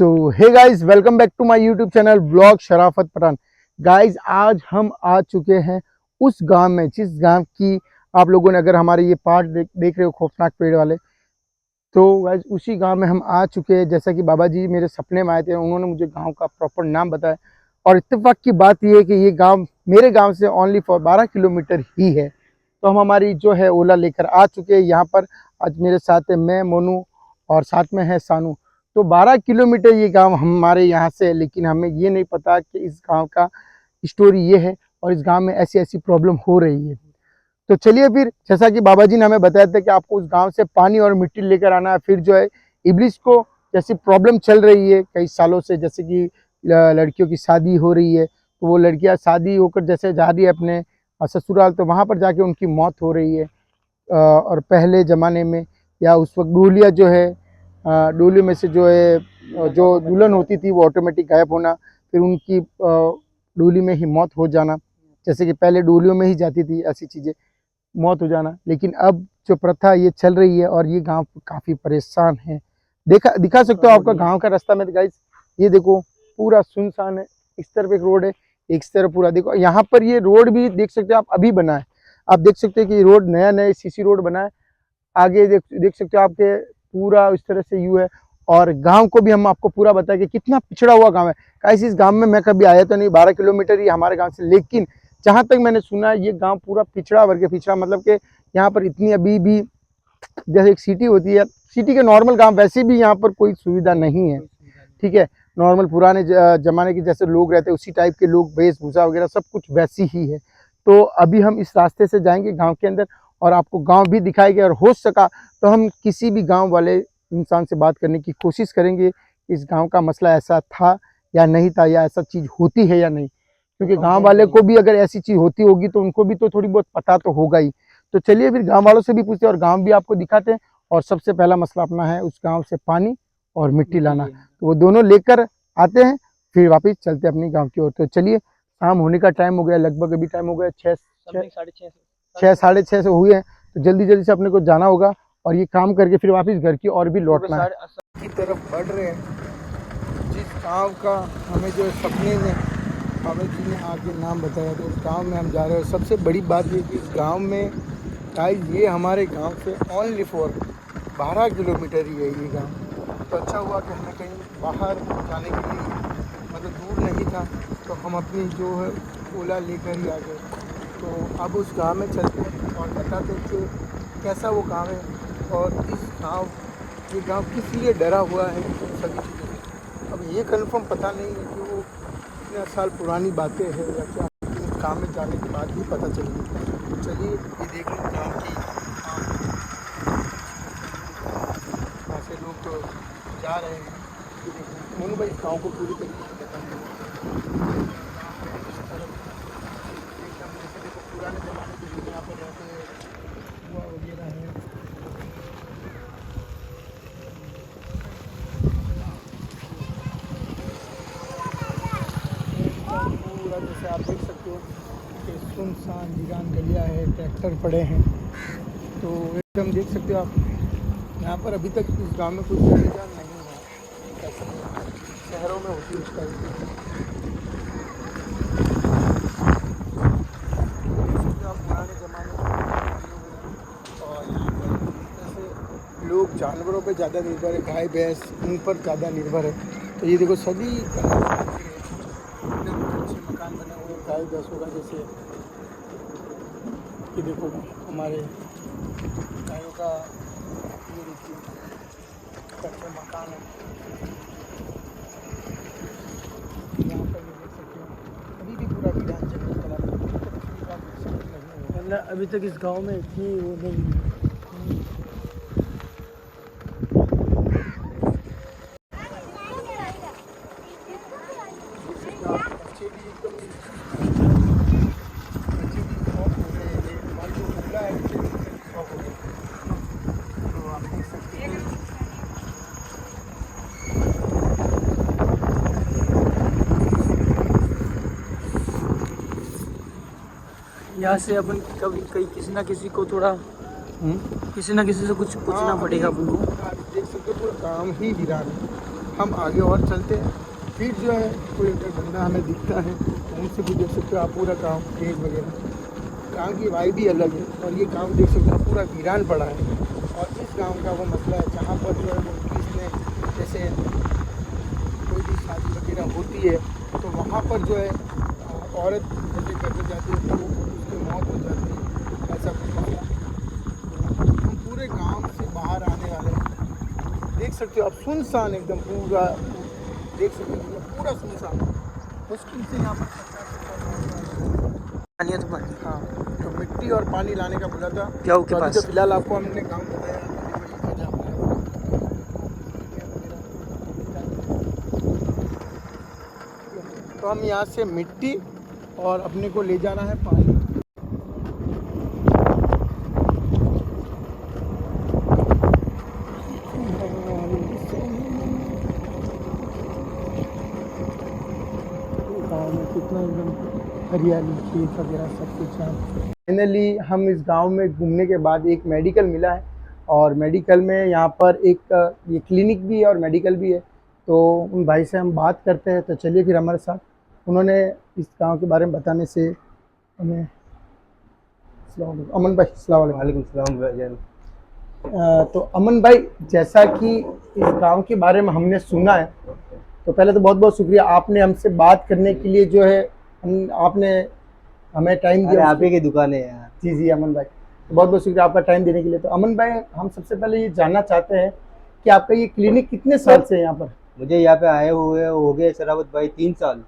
So hey guys, welcome back to my YouTube channel vlog Sharafat Pathan. Guys, आज हम आ चुके हैं उस गांव में जिस गांव की आप लोगों ने अगर हमारे ये पार्ट देख रहे हो खौफनाक पेड़ वाले, तो गाइस उसी गांव में हम आ चुके हैं। जैसा कि बाबा जी मेरे सपने में आए थे, उन्होंने मुझे गांव का प्रॉपर नाम बताया और इत्तेफाक की बात ये है कि ये गांव मेरे गांव से ओनली फॉर 12 किलोमीटर ही है। तो हम हमारी जो है ओला लेकर आ चुके हैं यहाँ पर। आज मेरे साथ है मैं, मोनू और साथ में है सानू। तो 12 किलोमीटर ये गांव हमारे यहाँ से है, लेकिन हमें ये नहीं पता कि इस गांव का स्टोरी ये है और इस गांव में ऐसी ऐसी प्रॉब्लम हो रही है। तो चलिए फिर, जैसा कि बाबा जी ने हमें बताया था कि आपको उस गांव से पानी और मिट्टी लेकर आना है। फिर जो है इब्लिस को जैसी प्रॉब्लम चल रही है कई सालों से, जैसे कि लड़कियों की शादी हो रही है, तो वो लड़कियां शादी होकर जैसे जा रही है अपने ससुराल, तो वहाँ पर जाके उनकी मौत हो रही है। और पहले ज़माने में या उस वक्त डोलिया जो है, डोली में से जो है जो दुल्हन होती थी वो ऑटोमेटिक गायब होना, फिर उनकी डोली में ही मौत हो जाना। जैसे कि पहले डोलियों में ही जाती थी ऐसी चीज़ें, मौत हो जाना। लेकिन अब जो प्रथा ये चल रही है और ये गांव काफ़ी परेशान है। दिखा सकते हो आपका गांव का रास्ता में गाइस, ये देखो पूरा सुनसान है। इस तरफ एक रोड है, एक तरफ पूरा देखो। यहाँ पर ये रोड भी देख सकते हो आप, अभी बना है। आप देख सकते हो कि रोड नया नया सीसी रोड बना है। आगे देख सकते हो आपके पूरा इस तरह से यू है। और गांव को भी हम आपको पूरा बताएं कि कितना पिछड़ा हुआ गांव है। कैसे इस गांव में मैं कभी आया तो नहीं, 12 किलोमीटर ही हमारे गांव से, लेकिन जहां तक मैंने सुना ये गांव पूरा पिछड़ा वर्ग पिछड़ा, मतलब कि यहाँ पर इतनी अभी भी जैसे एक सिटी होती है, सिटी के नॉर्मल गांव, वैसे भी यहाँ पर कोई सुविधा नहीं है। ठीक है, नॉर्मल पुराने जमाने के जैसे लोग रहते उसी टाइप के लोग, वेशभूषा वगैरह सब कुछ वैसी ही है। तो अभी हम इस रास्ते से जाएंगे गांव के अंदर और आपको गांव भी दिखाएंगे, और हो सका तो हम किसी भी गांव वाले इंसान से बात करने की कोशिश करेंगे कि इस गांव का मसला ऐसा था या नहीं था, या ऐसा चीज़ होती है या नहीं। क्योंकि गांव वाले को भी अगर ऐसी चीज़ होती होगी तो उनको भी तो थोड़ी बहुत पता तो होगा ही। तो चलिए फिर गांव वालों से भी पूछते हैं और गांव भी आपको दिखाते हैं। और सबसे पहला मसला अपना है उस गांव से पानी और मिट्टी लाना, तो वो दोनों लेकर आते हैं, फिर वापस चलते हैं अपनी गांव की ओर। तो चलिए, शाम होने का टाइम हो गया लगभग, अभी टाइम हो गया 6 साढ़े 6 से हुए हैं। तो जल्दी जल्दी से अपने को जाना होगा और ये काम करके फिर वापस घर की और भी लौटना है। की तरफ बढ़ रहे हैं जिस गाँव का हमें जो सपने में बाबा जी ने आके नाम बताया, तो उस गाँव में हम जा रहे हैं। सबसे बड़ी बात ये कि इस गाँव में गाइस, ये हमारे गांव से ओनली फॉर 12 किलोमीटर ही है ये गांव। तो अच्छा हुआ कि हमें कहीं बाहर जाने के लिए मतलब दूर नहीं था, तो हम अपनी जो है ओला लेकर ही आ गए। तो अब उस गांव में चलते हैं और बताते हैं कि कैसा वो गांव है और ये गांव किस लिए डरा हुआ है, सभी चीज़ें। अब ये कंफर्म पता नहीं है कि वो इतने साल पुरानी बातें हैं या क्या, इस गाँव में जाने के बाद भी पता चलेगी। तो चलिए ये देख लें गाँव की, ऐसे लोग तो जा रहे हैं। मोनू भाई, गाँव को पूरी तरीके से बताएंगे। एकदम जैसे देखो पुराने ज़माने के लोग यहाँ पर रहते हैं, कुआं वगैरह है। पूरा जैसे आप देख सकते हो कि सुनसान वीरान गलियाँ है, ट्रैक्टर पड़े हैं। तो एकदम देख सकते हो आप, यहाँ पर अभी तक इस गांव में कोई सुविधा नहीं है, ऐसे शहरों में होती है उसका। आप पुराने ज़माने में और यहाँ पर जैसे लोग जानवरों पे ज़्यादा निर्भर है, गाय भैंस उन पर ज़्यादा निर्भर है। तो ये देखो सभी एकदम अच्छे मकान बने हुए हैं गाय भैंसों का, जैसे कि देखो हमारे गायों का ये देखिए कच्चे मकान है। यहाँ पर ये देख सकते हो अभी भी पूरा वीरान जंगल चला है, अभी तक इस गांव में इतनी वो नहीं है। यहाँ से अपन कभी कहीं किसी ना किसी को थोड़ा किसी ना किसी से कुछ पूछना पड़ेगा अपन को। देख सकते हो पूरा काम ही वीरान है, हम आगे और चलते हैं। फिर जो है कोई अगर बंदा हमें दिखता है तो उनसे भी देख सकते हो आप पूरा गाँव खेत वगैरह, गाँव की वाइब भी अलग है। और ये गाँव देख सकते हो पूरा वीरान पड़ा है। और इस गाँव का वो मसला है जहाँ पर जो है वो इसमें जैसे कोई भी शादी वगैरह होती है तो वहाँ पर जो है औरत जैसे करके जाती है तो उसकी मौत हो जाती है, ऐसा कुछ मसला। हम पूरे गांव से बाहर आने वाले हैं, देख सकते हो आप सुनसान एकदम पूरा, देख सकते हो पूरा सुनसान। मुश्किल से यहाँ पर पानी है तो पानी। हाँ, तो मिट्टी और पानी लाने का बोला था। प्याऊ के तो अभी पास। तो फिलहाल आपको हमने गाँव बताया, तो हम यहाँ से मिट्टी और अपने को ले जाना है पानी। गाँव में कितना एकदम हरियाली, खेत वगैरह सब कुछ है। फाइनली हम इस गांव में घूमने के बाद एक मेडिकल मिला है, और मेडिकल में यहाँ पर एक ये क्लिनिक भी है और मेडिकल भी है। तो उन भाई से हम बात करते हैं, तो चलिए फिर हमारे साथ। उन्होंने इस गांव के बारे में बताने से हमें, अस्सलाम वालेकुम अमन भाई। अस्सलाम वालेकुम। वालेकुम सलाम भाईजान। तो अमन भाई, जैसा कि इस गांव के बारे में हमने सुना है, तो पहले तो बहुत बहुत शुक्रिया आपने हमसे बात करने के लिए जो है आपने हमें टाइम अरे दिया। आप ही की दुकान है यार। जी जी अमन भाई, तो बहुत बहुत शुक्रिया आपका टाइम देने के लिए। तो अमन भाई, हम सबसे पहले ये जानना चाहते हैं कि आपका ये क्लिनिक कितने साल से है यहाँ पर? मुझे यहाँ पे आए हुए हो गए शरावत भाई 3 साल।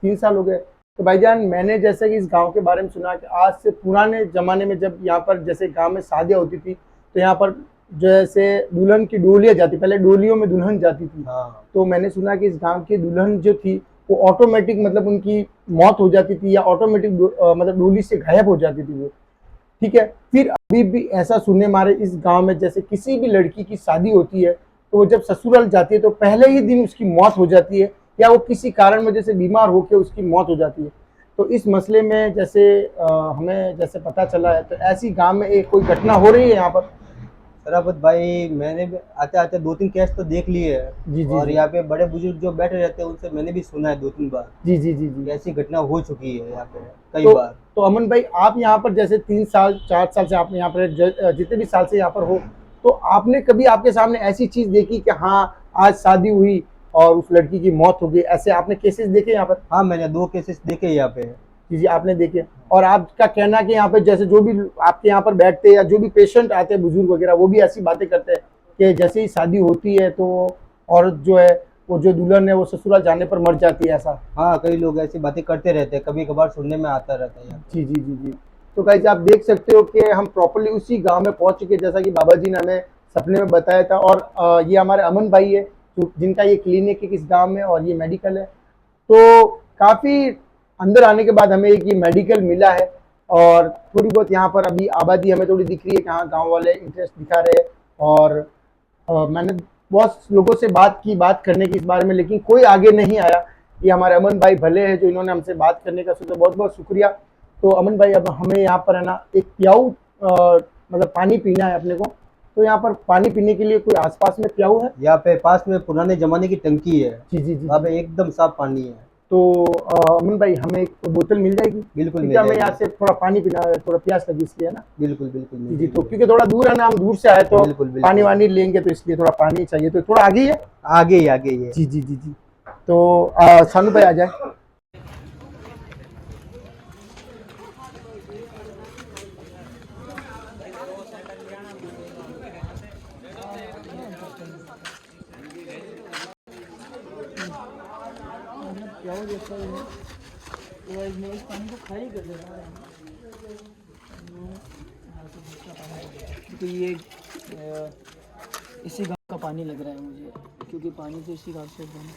3 साल हो गए। तो भाईजान, मैंने जैसे कि इस गांव के बारे में सुना कि आज से पुराने ज़माने में जब यहाँ पर जैसे गांव में शादियाँ होती थी तो यहाँ पर जैसे दुल्हन की डोलियाँ जाती, पहले डोलियों में दुल्हन जाती थी। हाँ तो मैंने सुना कि इस गांव की दुल्हन जो थी वो ऑटोमेटिक मतलब उनकी मौत हो जाती थी, या ऑटोमेटिक मतलब डोली से गायब हो जाती थी वो। ठीक है। फिर अभी भी ऐसा सुनने मारे इस गांव में जैसे किसी भी लड़की की शादी होती है तो वो जब ससुराल जाती है तो पहले ही दिन उसकी मौत हो जाती है, या वो किसी कारण वजह से बीमार होकर उसकी मौत हो जाती है। तो इस मसले में जैसे हमें जैसे पता चला है, तो ऐसी गांव में एक कोई घटना हो रही है यहाँ पर? शरावत भाई, मैंने भी आते आते 2-3 केस तो देख लिए जी है। जी और जी यहाँ पे बड़े बुजुर्ग जो बैठे रहते हैं उनसे मैंने भी सुना है 2-3 बार जी जी जी जी। कि ऐसी घटना हो चुकी है यहाँ पे कई तो बार। तो अमन भाई, आप यहाँ पर जैसे 3 साल 4 साल से आप यहाँ पर जितने भी साल से यहाँ पर हो, तो आपने कभी आपके सामने ऐसी चीज देखी कि हाँ आज शादी हुई और उस लड़की की मौत हो गई, ऐसे आपने केसेस देखे यहाँ पर? हाँ मैंने 2 केसेस देखे यहाँ पे। जी जी, आपने देखे। और आपका कहना कि यहाँ पे जैसे जो भी आपके यहाँ पर बैठते हैं या जो भी पेशेंट आते हैं बुजुर्ग वगैरह, वो भी ऐसी बातें करते हैं कि जैसे ही शादी होती है तो औरत जो है वो जो दुल्हन है वो ससुराल जाने पर मर जाती है, ऐसा? हाँ कई लोग ऐसी बातें करते रहते हैं, कभी कभार सुनने में आता रहता है यहाँ पे। जी जी जी जी। तो गाइस, आप देख सकते हो कि हम प्रॉपर्ली उसी गांव में पहुंच चुके, जैसा कि बाबा जी ने हमें सपने में बताया था। और ये हमारे अमन भाई है जिनका ये क्लिनिक है इस गांव में, और ये मेडिकल है। तो काफ़ी अंदर आने के बाद हमें एक ये मेडिकल मिला है, और थोड़ी बहुत यहाँ पर अभी आबादी हमें थोड़ी दिख रही है कि हाँ गाँव वाले इंटरेस्ट दिखा रहे हैं। और मैंने बहुत लोगों से बात करने की इस बारे में, लेकिन कोई आगे नहीं आया। ये हमारे अमन भाई भले हैं जो इन्होंने हमसे बात करने का सोचा, बहुत बहुत शुक्रिया। तो अमन भाई, अब हमें यहाँ पर है ना एक प्याऊ मतलब पानी पीना है अपने को। तो यहाँ पर पानी पीने के लिए कोई आसपास में प्याऊ है? यहाँ पे पास में पुराने जमाने की टंकी है। जी जी जी। वहाँ पे एकदम साफ पानी है। तो अमन भाई, हमें एक बोतल मिल जाएगी? बिल्कुल क्योंकि मिल हमें जाएगी। यहाँ से थोड़ा पानी पीना है, थोड़ा प्यास लगी इसलिए, है ना? बिल्कुल बिल्कुल जी मिल जी। तो जाएगी। क्योंकि थोड़ा दूर है ना, हम दूर से आए तो बिल्कुल, बिल्कुल। पानी वानी लेंगे, तो इसलिए थोड़ा पानी चाहिए। तो थोड़ा आगे ही है? आगे ही आगे ही है। जी जी जी जी। तो सानू भाई आ जाए। प्याऊ जैसा ही है तो मैं इस पानी को खाली कर दे रहा हूँ। तो ये इसी गांव का पानी लग रहा है मुझे, क्योंकि पानी तो इसी गांव से बना।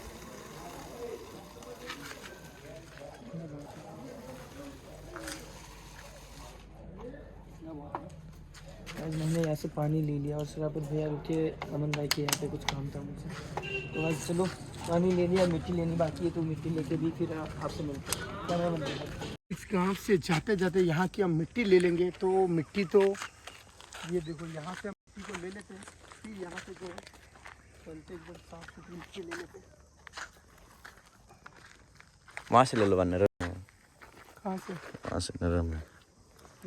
आज मैंने यहाँ से पानी ले लिया और शराबत भैया रुके अमन भाई के यहाँ पे कुछ काम था मुझे, तो आज चलो पानी ले लिया, मिट्टी लेनी बाकी है तो मिट्टी लेके भी फिर आपसे मिलते हैं। क्या मैं इस गांव से जाते जाते यहाँ की हम मिट्टी ले लेंगे। तो मिट्टी तो ये देखो, यहाँ से हम मिट्टी को ले लेते हैं, फिर यहाँ से जो है चलते एक बार साफ सुथरी मिट्टी ले लेते हैं। वहाँ से ले लो वरना नरम है। कहाँ से? वहाँ से नरम है।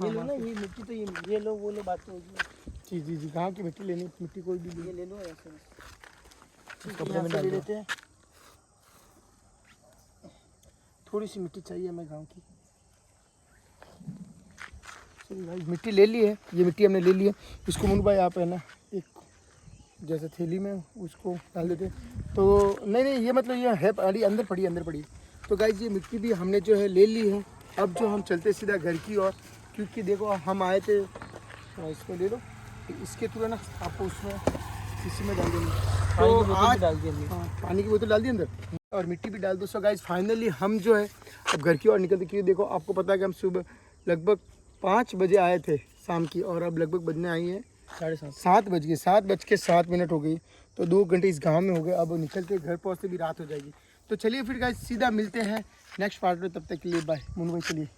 ये लो ना, ये मिट्टी तो ये लो, वो लो, बात तो होगी। जी जी, कहाँ की मिट्टी लेनी? मिट्टी कोई भी ये ले। ले लो ऐसे कपड़े यहाँ में से डाल ले दो। लेते हैं। थोड़ी सी मिट्टी चाहिए हमें गाँव की। चलिए भाई, मिट्टी ले ली है, ये मिट्टी हमने ले ली है। इसको मुन्नू भाई आप है ना एक जैसे थैली में उसको डाल देते हैं। तो नहीं ये मतलब ये है पड़ी, अंदर पड़ी। तो गाइस ये मिट्टी भी हमने जो है ले ली है। अब जो हम चलते सीधा घर की ओर, क्योंकि देखो हम आए थे। इसको ले लो, इसके थ्रू ना आपको उसमें इसी में डाल देंगे। तो आज डाल दिया हमने। हाँ, पानी की बोतल डाल दी अंदर और मिट्टी भी डाल दो। सो गाइस फाइनली हम जो है अब घर की ओर निकलते, क्योंकि देखो आपको पता है कि हम सुबह लगभग 5 बजे आए थे शाम की, और अब लगभग बजने आई है 7:30। 7 बज गए, 7:07 हो गई। तो 2 घंटे इस गांव में हो गए। अब निकल के घर पहुँचते भी रात हो जाएगी। तो चलिए फिर गाइस सीधा मिलते हैं नेक्स्ट पार्ट में। तब तक के लिए बाय। मुन्नू भाई चलिए।